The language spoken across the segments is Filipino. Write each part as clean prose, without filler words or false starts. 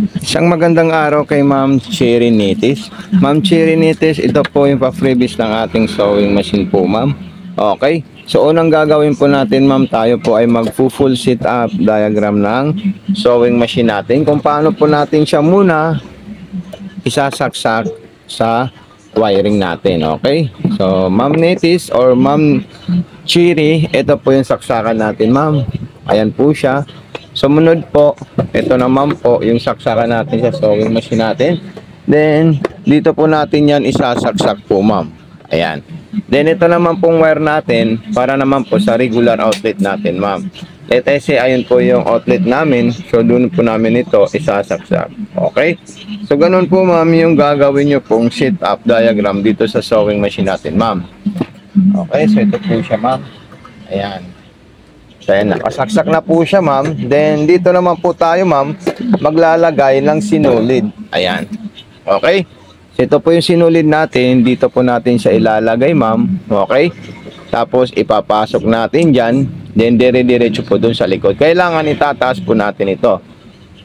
Isang magandang araw kay Ma'am Cherry Nitis. Ma'am Cherry Nitis, ito po yung pa-freebies ng ating sewing machine po, ma'am. Okay. So, unang gagawin po natin, ma'am, tayo po ay mag-full sit up diagram ng sewing machine natin. Kung paano po natin siya muna isasaksak sa wiring natin. Okay. So, Ma'am Nitis or Ma'am Cherry, ito po yung saksakan natin, ma'am. Ayan po siya. Sumunod po, ito naman po yung saksakan natin sa sewing machine natin. Then, dito po natin yan isasaksak po, ma'am. Ayan. Then, ito naman pong wire natin para naman po sa regular outlet natin, ma'am. Let's say, ayun po yung outlet namin. So, doon po namin ito isasaksak. Okay? So, ganun po, ma'am, yung gagawin nyo pong sit-up diagram dito sa sewing machine natin, ma'am. Okay? So, ito po siya, ma'am. Ayan. So, ayan, nakasaksak na po siya, ma'am. Then, dito naman po tayo, ma'am, maglalagay ng sinulid. Ayan. Okay? So, ito po yung sinulid natin. Dito po natin siya ilalagay, ma'am. Okay? Tapos, ipapasok natin dyan. Then, dire-diretso po dun sa likod. Kailangan itataas po natin ito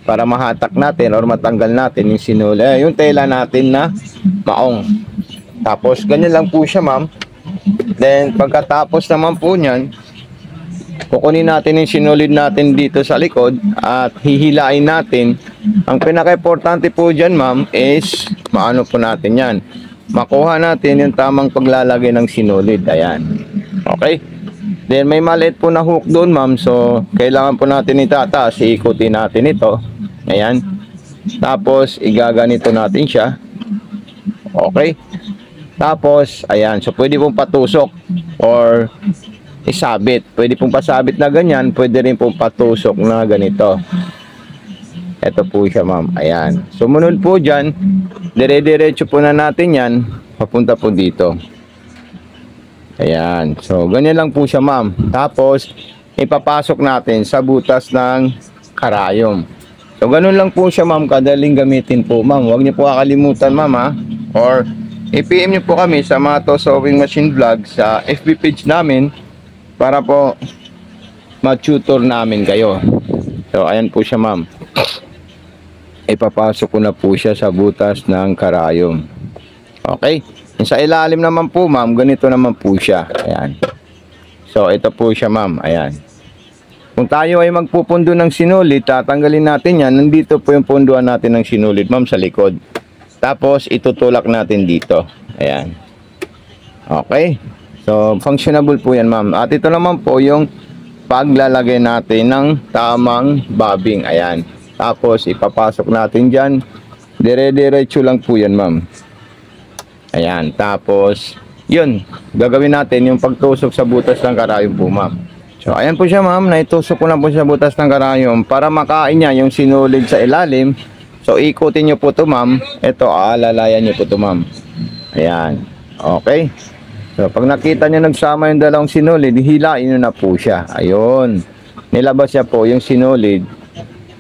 para mahatak natin or matanggal natin yung sinulid. Yung tela natin na maong. Tapos, ganyan lang po siya, ma'am. Then, pagkatapos naman po niyan, kukunin natin yung sinulid natin dito sa likod at hihilain natin. Ang pinaka-importante po dyan, ma'am, is maano po natin yan. Makuha natin yung tamang paglalagay ng sinulid. Ayan. Okay? Then may maliit po na hook doon, ma'am. So, kailangan po natin itataas. Iikutin natin ito. Ayan. Tapos, igaganito natin siya. Okay? Tapos, ayan. So, pwede pong patusok or isabit. Pwede pong pasabit na ganyan, pwede rin pong patusok na ganito. Ito po siya, ma'am. Ayan. Sumunod po dyan, dire-diretso po na natin yan, papunta po dito. Ayan. So, ganyan lang po siya, ma'am. Tapos, ipapasok natin sa butas ng karayom. So, ganun lang po siya, ma'am. Kadaling gamitin po, ma'am. Huwag niyo po kakalimutan, ma'am, ha? Or, i-PM niyo po kami sa Mato Sewing Machine Vlog sa FB page namin para po ma-tutor namin kayo. So, ayan po siya, ma'am. Ipapasok ko na po siya sa butas ng karayom. Okay? Sa ilalim naman po, ma'am, ganito naman po siya. Ayan. So, ito po siya, ma'am. Ayan. Kung tayo ay magpupundo ng sinulid, tatanggalin natin yan. Nandito po yung punduan natin ng sinulid, ma'am, sa likod. Tapos, itutulak natin dito. Ayan. Okay? So, functionable po yan, ma'am. At ito naman po yung paglalagay natin ng tamang bobbing. Ayan. Tapos, ipapasok natin dyan. Dire-diretso lang po yan, ma'am. Ayan. Tapos, yun. Gagawin natin yung pagtusok sa butas ng karayom po, ma'am. So, ayan po siya, ma'am. Naitusok ko na po sa butas ng karayom para makain niya yung sinulid sa ilalim. So, ikutin nyo po ito, ma'am. Ito, aalalayan nyo po ito, ma'am. Ayan. Okay. So, pag nakita nyo nagsama yung dalawang sinulid, hilain nyo na po siya. Ayun. Nilabas niya po yung sinulid.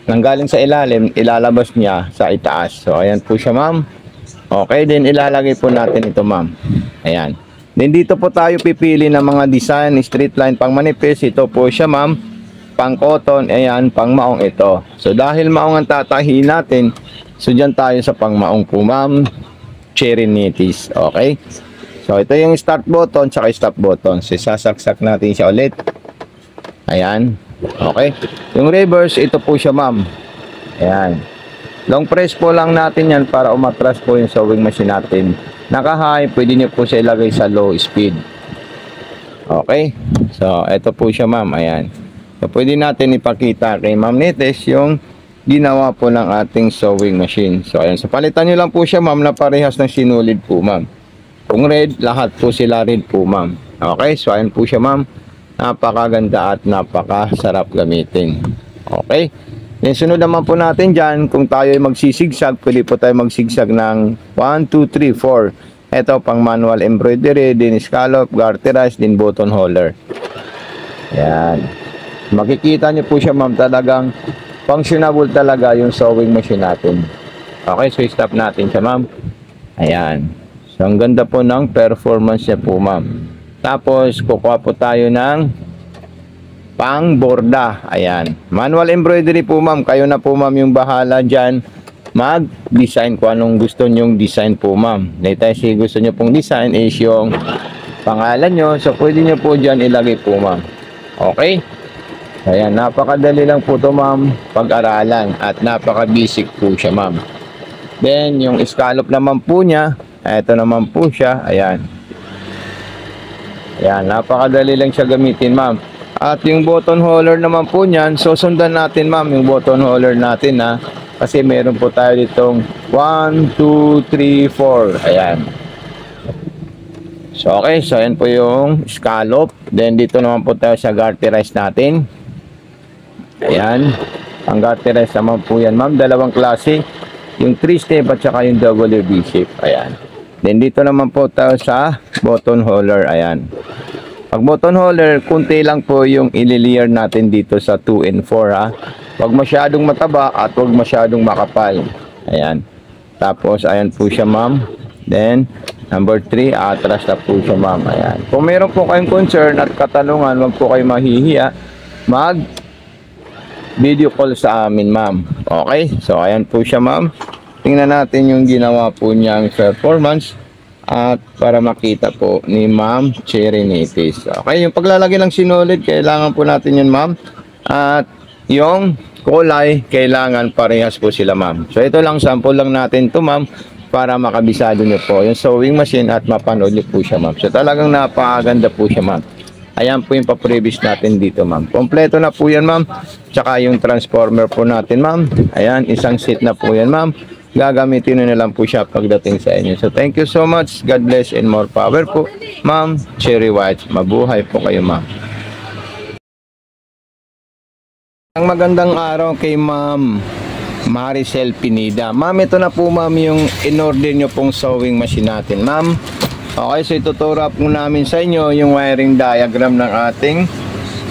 Nanggaling sa ilalim, ilalabas niya sa itaas. So, ayan po siya, ma'am. Okay, then ilalagay po natin ito, ma'am. Ayan. Then dito po tayo pipili ng mga design, straight line, pang manipis. Ito po siya, ma'am. Pang cotton, ayan, pang maong ito. So, dahil maong ang tatahiin natin, so dyan tayo sa pang maong po, ma'am. Cherry Nitis. Okay. So, ito yung start button tsaka stop button. So, sasaksak natin siya ulit. Ayan. Okay. Yung reverse, ito po siya, ma'am. Ayan. Long press po lang natin yan para umatras po yung sewing machine natin. Naka-high, pwede nyo po siya ilagay sa low speed. Okay. So, ito po siya, ma'am. Ayan. So, pwede natin ipakita kay Ma'am Nitis yung ginawa po ng ating sewing machine. So, ayan. So, palitan nyo lang po siya, ma'am, na parehas ng sinulid po, ma'am. Kung red, lahat po sila red po, ma'am. Okay, so ayan po siya, ma'am. Napakaganda at napakasarap gamitin. Okay. Then sunod naman po natin dyan, kung tayo ay magsisigsag, pwede po tayo magsigsag ng 1, 2, 3, 4. Ito pang manual embroidery, din scallop, garterize, din button holder. Ayan. Makikita nyo po siya, ma'am, talagang functionable talaga yung sewing machine natin. Okay, so stop natin siya, ma'am. Ayan. So, ang ganda po ng performance niya po, ma'am. Tapos, kukuha po tayo ng pang borda. Ayan. Manual embroidery po, ma'am. Kayo na po, ma'am, yung bahala dyan mag-design kung anong gusto nyong design po, ma'am. Let's say gusto nyo pong design is yung pangalan nyo. So, pwede nyo po dyan ilagay po, ma'am. Okay? Ayan, napakadali lang po to, ma'am, pag-aralan. At napaka-basic po siya, ma'am. Then, yung scallop naman po niya, ito naman po siya. Ayan. Ayan, napakadali lang siya gamitin, ma'am. At yung button holder naman po niyan, so sundan natin, ma'am, yung button holder natin, ha. Kasi meron po tayo ditong 1, 2, 3, 4. Ayan. So, okay. So, ayan po yung scallop. Then, dito naman po tayo sa garterize natin. Ayan. Ang garterize naman po yan, ma'am. Dalawang klase. Yung 3-step at saka yung WB-shape. Ayan. Then, dito naman po tayo sa button holder. Ayan. Pag button holder, kunti lang po yung ililier natin dito sa 2 and 4, ha. Huwag masyadong mataba at huwag masyadong makapal. Ayan. Tapos, ayan po siya, ma'am. Then, number 3, atras na po siya, ma'am. Ayan. Kung meron po kayong concern at katanungan, huwag po kayo mahihiya, mag-video call sa amin, ma'am. Okay? So, ayan po siya, ma'am. Tingnan natin yung ginawa po niyang performance at para makita po ni Ma'am Cherinitis. Okay, yung paglalagay ng sinulid, kailangan po natin yun, ma'am. At yung kulay, kailangan parehas po sila, ma'am. So, ito lang, sample lang natin to, ma'am, para makabisado nyo po yung sewing machine at mapanood nyo po siya, ma'am. So, talagang napakaganda po siya, ma'am. Ayan po yung paprevis natin dito, ma'am. Kompleto na po yan, ma'am. Tsaka yung transformer po natin, ma'am. Ayan, isang seat na po yan, ma'am. Gagamitin nyo na lang po siya pagdating sa inyo. So, thank you so much. God bless and more power po, Ma'am Cherry White. Mabuhay po kayo, ma'am. Ang magandang araw kay Ma'am Maricel Pineda. Ma'am, ito na po, ma'am, yung in-order nyo pong sewing machine natin, ma'am. Okay, so ituturo po namin sa inyo yung wiring diagram ng ating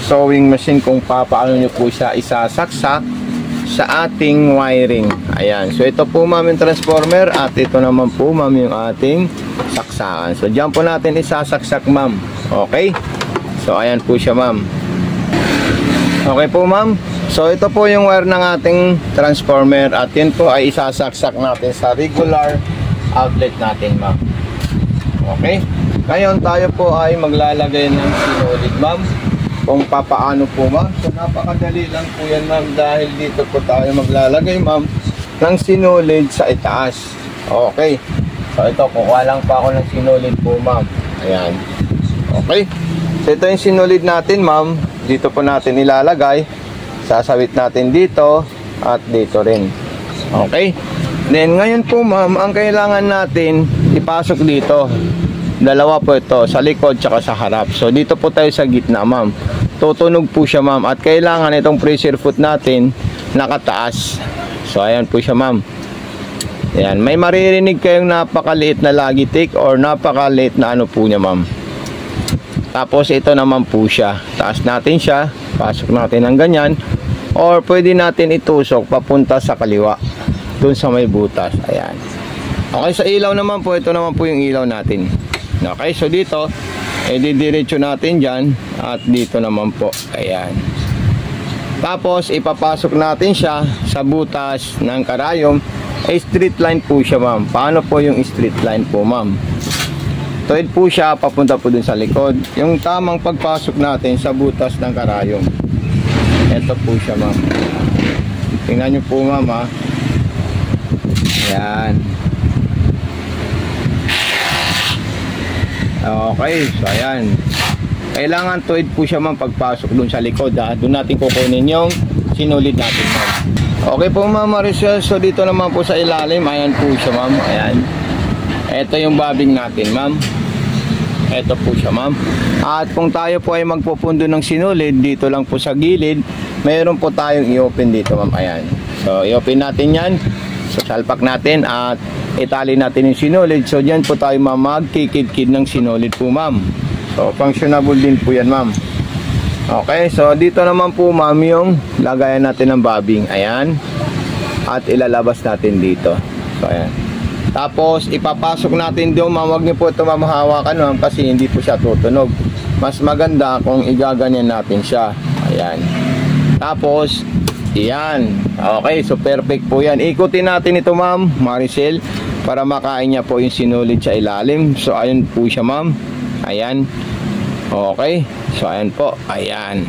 sewing machine kung paano nyo po siya isasaksak sa ating wiring. Ayan. So, ito po, ma'am, yung transformer at ito naman po, ma'am, yung ating saksakan. So, dyan po natin isasaksak, ma'am. Okay? So, ayan po siya, ma'am. Okay po, ma'am. So, ito po yung wire ng ating transformer at yun po ay isasaksak natin sa regular outlet natin, ma'am. Okay? Ngayon, tayo po ay maglalagay ng sinulid, ma'am. Kung papaano po, ma'am. So, napakadali lang po yan, ma'am, dahil dito po tayo maglalagay, ma'am, ng sinulid sa itaas. Okay. So, ito, kukuha lang pa ako ng sinulid po, ma'am. Ayan. Okay. So, ito yung sinulid natin, ma'am. Dito po natin ilalagay. Sasawit natin dito at dito rin. Okay. Then, ngayon po, ma'am, ang kailangan natin ipasok dito. Dalawa po ito, sa likod tsaka sa harap. So, dito po tayo sa gitna, ma'am. Tutunog po siya, ma'am. At kailangan itong pressure foot natin nakataas. So, ayan po siya, ma'am. Ayan. May maririnig kayong napakaliit na lagitik or napakaliit na ano po niya, ma'am. Tapos, ito naman po siya. Taas natin siya. Pasok natin ng ganyan. Or, pwede natin itusok papunta sa kaliwa. Doon sa may butas. Ayan. Okay, sa ilaw naman po, ito naman po yung ilaw natin. Okay, so dito, didiretso natin dyan. At dito naman po. Ayan. Tapos, ipapasok natin siya sa butas ng karayom. Straight line po siya, ma'am. Paano po yung straight line po, ma'am? Tuwid po siya, papunta po dun sa likod. Yung tamang pagpasok natin sa butas ng karayom. Ito po siya, ma'am. Tingnan nyo po, ma'am, ha. Ayan. Okay, so ayan. Kailangan tuwid po siya, ma'am, pagpasok dun sa likod, ha. Doon natin kukunin yung sinulid natin, ma'am. Okay po, ma'am Maricel. So dito naman po sa ilalim, ayan po siya, ma'am. Ayan. Ito yung bobbing natin, ma'am. Ito po siya, ma'am. At kung tayo po ay magpupundo ng sinulid, dito lang po sa gilid, mayroon po tayong i-open dito, ma'am. Ayan. So, i-open natin yan. So, salpak natin at itali natin yung sinulid. So, dyan po tayo, ma'am, magkikid-kid ng sinulid po, ma'am. So, functionable din po yan, ma'am. Okay. So, dito naman po, ma'am, yung lagayan natin ng bobbing. Ayan. At ilalabas natin dito. So, ayan. Tapos, ipapasok natin doon, ma'am. Huwag niyo po ito mamahawakan, ma'am, kasi hindi po siya tutunog. Mas maganda kung igaganyan natin siya. Ayan. Tapos, Yan. Okay, so perfect po yan. Ikutin natin ito, ma'am Maricel, para makain niya po yung sinulid sa ilalim. So, ayun po siya, ma'am. Ayan. Okay. So, ayan po. Ayan.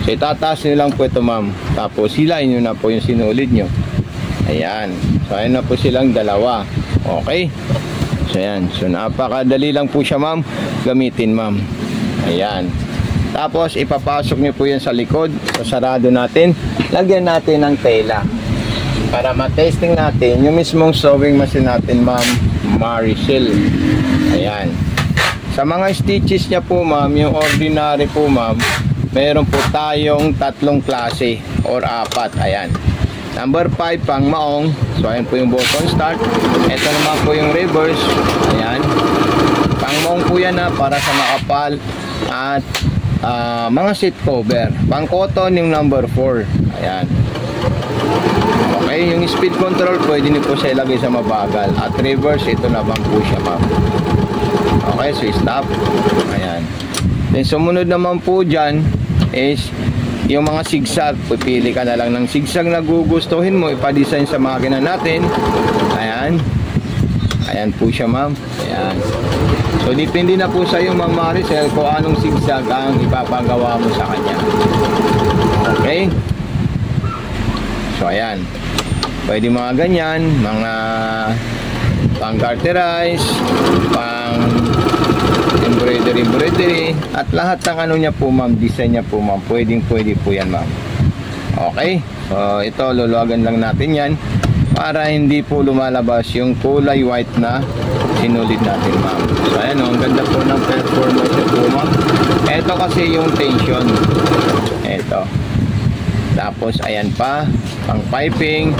So, itataas nyo lang po ito, ma'am. Tapos, hilahin nyo na po yung sinulid nyo. Ayan. So, ayan na po silang dalawa. Okay. So, ayan. So, napakadali lang po siya, ma'am. Gamitin, ma'am. Ayan. Tapos, ipapasok nyo po yan sa likod. So, sarado natin. Lagyan natin ng tela. Para matesting natin yung mismong sewing machine natin, ma'am Maricel. Ayan. Sa mga stitches niya po, ma'am, yung ordinary po, ma'am, meron po tayong 3 klase or 4. Ayan. Number 5, pang maong. So, ayan po yung button start. Ito naman po yung reverse. Ayan. Pang maong po yan na para sa makapal at mga seat cover. Pang cotton yung number 4. Ayan. Okay, yung speed control pwede niyo po siya ilagay sa mabagal. At reverse, ito naman po siya, ma'am. Okay, so stop. Ayan. Then sumunod naman po dyan is yung mga zigzag. Pipili ka na lang ng zigzag na gugustuhin mo, ipadesign sa makina natin. Ayan. Ayan po siya, ma'am. Ayan. So, depende na po sa iyo, ma'am Maricel, kung anong zigzag ang ipapagawa mo sa kanya. Okay? So, ayan. Pwede mga ganyan, mga pang garterize, pang embroidery, at lahat ng ano niya po, ma'am, design niya po, ma'am. Pwede po yan, ma'am. Okay? So, ito, luluwagan lang natin yan para hindi po lumalabas yung kulay white na sinulid natin, ma'am. So, ayan o, ang ganda po ng performance po, ma'am. Ito kasi yung tension. Ito. Tapos, ayan pa, pang piping,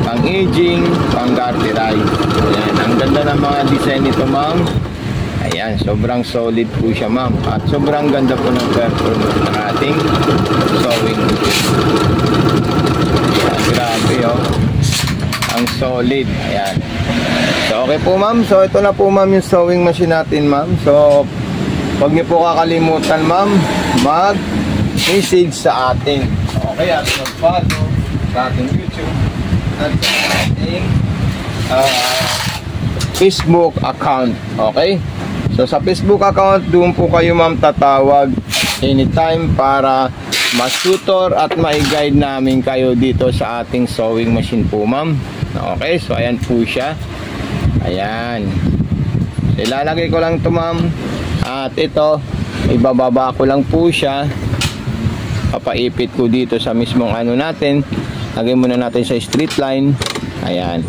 pang aging, pang garterize. Ayan, ang ganda ng mga design nito, ma'am. Ayan, sobrang solid po siya, ma'am. At sobrang ganda po ng performance ng ating sewing. Ayan, grabe, oh. Ang solid. Ayan. So, okay po, ma'am. So, ito na po, ma'am, yung sewing machine natin, ma'am. So, huwag niyo po kakalimutan, ma'am, mag-message sa atin. Okay, at mag-follow sa ating YouTube at sa ating Facebook account. Okay? So, sa Facebook account, doon po kayo, ma'am, tatawag anytime para mas-tutor at ma-guide namin kayo dito sa ating sewing machine po, ma'am. Okay, so ayan po siya. Ayan. So, ilalagay ko lang ito, ma'am. At ito, ibababa ko lang po siya. Papaipit ko dito sa mismong ano natin. Lagay muna natin sa straight line. Ayan.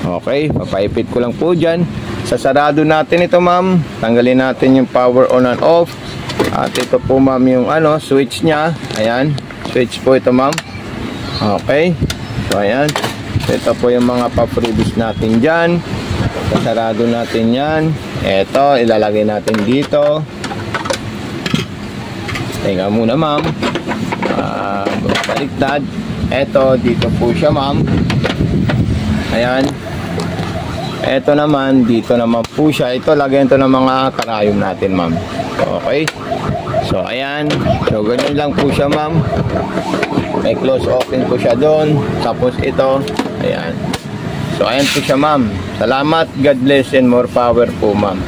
Okay, papaipit ko lang po dyan. Sasarado natin ito, ma'am. Tanggalin natin yung power on and off. At ito po, ma'am, yung ano, switch nya. Ayan. Switch po ito, ma'am. Okay. So, ayan. Ito po yung mga pa-freebies natin dyan. Sasarado natin yan. Ito, ilalagay natin dito. Teka muna, ma'am. Baliktad. Ito, dito po siya, ma'am. Ayan. Ito naman, dito naman po siya. Ito, lagyan ito ng mga karayom natin, ma'am. Okay. So, ayan. So, ganyan lang po siya, ma'am. May close open po siya doon. Tapos ito. Ayan. So, ayan po siya, ma'am. Salamat. God bless and more power po, ma'am.